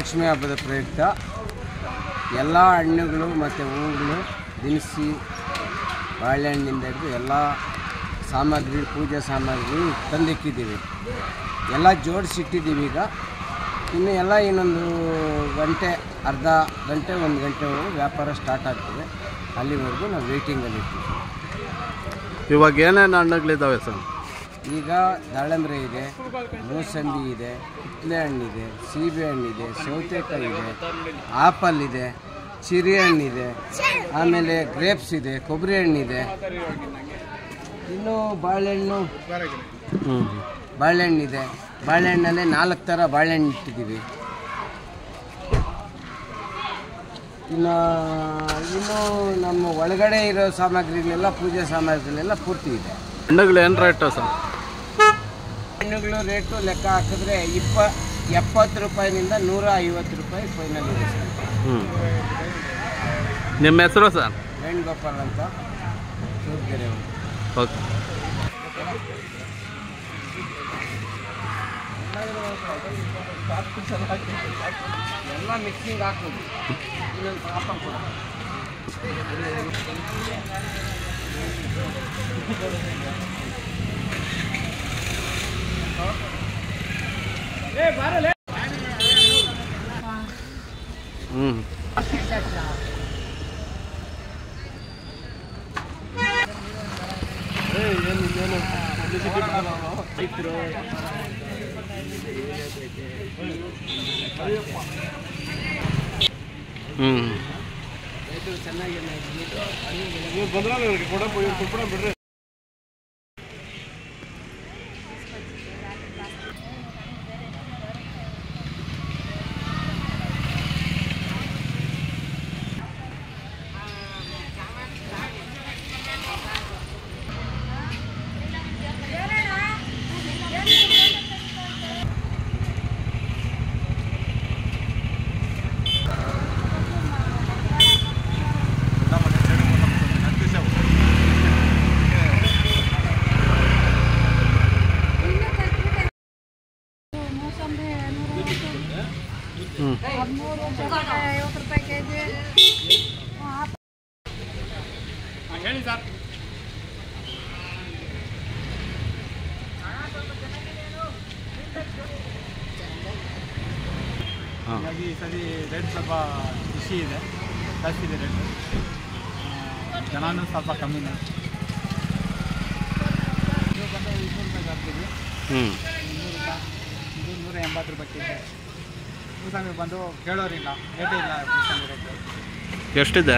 ವರಲಕ್ಷ್ಮಿ ಹಬ್ಬದ ಪ್ರಯುಕ್ತ ಎಲ್ಲ ಹಣ್ಣುಗಳು ಮತ್ತು ಹೂವುಗಳು, ದಿನಸಿ, ಬಾಳೆಹಣ್ಣಿಂದ ಹಿಡಿದು ಎಲ್ಲ ಸಾಮಗ್ರಿ, ಪೂಜೆ ಸಾಮಗ್ರಿ ತಂದಿಕ್ಕಿದ್ದೀವಿ. ಎಲ್ಲ ಜೋಡಿಸಿಟ್ಟಿದ್ದೀವಿ. ಈಗ ಇನ್ನು ಎಲ್ಲ ಇನ್ನೊಂದು ಗಂಟೆ, ಅರ್ಧ ಗಂಟೆ, 1 ಗಂಟೆವರೆಗೂ ವ್ಯಾಪಾರ ಸ್ಟಾರ್ಟ್ ಆಗ್ತದೆ. ಅಲ್ಲಿವರೆಗೂ ನಾವು ವೇಟಿಂಗಲ್ಲಿ ಇರ್ತೀವಿ. ಇವಾಗ ಏನೇನು ಹಣ್ಣುಗಳಿದ್ದಾವೆ ಸರ್? ಈಗ ದಾಳಿಂಬೆ ಇದೆ, ಮೂಸಂಬಿ ಇದೆ, ಕಿತ್ತಳೆ ಹಣ್ಣಿದೆ, ಸೀಬೆ ಹಣ್ಣಿದೆ, ಸೌತೆಕಾಯಿ ಇದೆ, ಆಪಲ್ ಇದೆ, ಚಿರಿ ಹಣ್ಣಿದೆ, ಆಮೇಲೆ ಗ್ರೇಪ್ಸ್ ಇದೆ, ಕೊಬ್ಬರಿ ಹಣ್ಣಿದೆ, ಇನ್ನು ಬಾಳೆಹಣ್ಣಿದೆ. ಬಾಳೆಹಣ್ಣಲ್ಲೇ 4 ಥರ ಬಾಳೆಹಣ್ಣು ಇಟ್ಟಿದ್ದೀವಿ. ಇನ್ನು ನಮ್ಮ ಒಳಗಡೆ ಇರೋ ಸಾಮಗ್ರಿಗಳೆಲ್ಲ, ಪೂಜೆ ಸಾಮಗ್ರಿಗಳೆಲ್ಲ ಪೂರ್ತಿ ಇದೆ. ಹಣ್ಣುಗಳು ಏನು ರೇಟು ಸರ್? ಹಣ್ಣುಗಳು ರೇಟು ಲೆಕ್ಕ ಹಾಕಿದ್ರೆ 70 ರೂಪಾಯಿನಿಂದ 150 ರೂಪಾಯಿ ಫೈನಲ್ ಇದೆ ಸರ್. ನಿಮ್ಮ ಹೆಸರು ಸರ್? ವೇಣುಗೋಪಾಲ್ ಅಂತ, ಸೂರ್ಗೆರೆ. ಓಕೆ. ಎಲ್ಲ ಮಿಕ್ಸಿಂಗ್ ಹಾಕೋದು. ಇನ್ನೊಂದು ಪಾಪ ಕೂಡ ಚೆನ್ನಾಗಿ ಹೇಳಿ ಸರ್. ಹಾಗಾಗಿ ಈ ಸರಿ ರೇಟ್ ಸ್ವಲ್ಪ ಖುಷಿ ಇದೆ, ಜಾಸ್ತಿ ಇದೆ ರೇಟು. ಜನನೂ ಸ್ವಲ್ಪ ಕಮ್ಮಿನೇ. ಇದು ಬಂದು 200 ರೂಪಾಯಿ ಜಾಸ್ತಿ. 200 ರೂಪಾಯಿ, ಇದು 180 ರೂಪಾಯಿ ಕೆಜಿ. ಮೂಸಂಬಿ ಬಂದು ಕೇಳೋರಿಲ್ಲ, ರೇಟೇ ಇಲ್ಲ. ಮೂಸಂಬಿ ರೇಟು ಎಷ್ಟಿದೆ?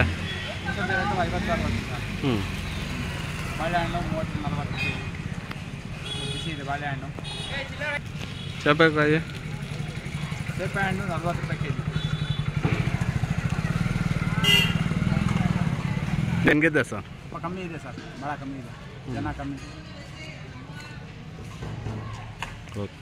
ಮೂಸಂಬಿ ರೇಟು 50-60 ಸರ್. ಬಾಳೆಹಣ್ಣು 30-40 ಕೆಜಿ ಬಿಸಿ ಇದೆ. ಬಾಳೆಹಣ್ಣು, ಸೀಬೆಕಾಯಿ, ಸೀಬೆಹಣ್ಣು 40 ರೂಪಾಯಿ ಕೆಜಿ. ಹೆಂಗಿದೆ ಸರ್? ಸ್ವಲ್ಪ ಕಮ್ಮಿ ಇದೆ ಸರ್, ಭಾಳ ಕಮ್ಮಿ ಇದೆ, ಜನ ಕಮ್ಮಿ. ಓಕೆ.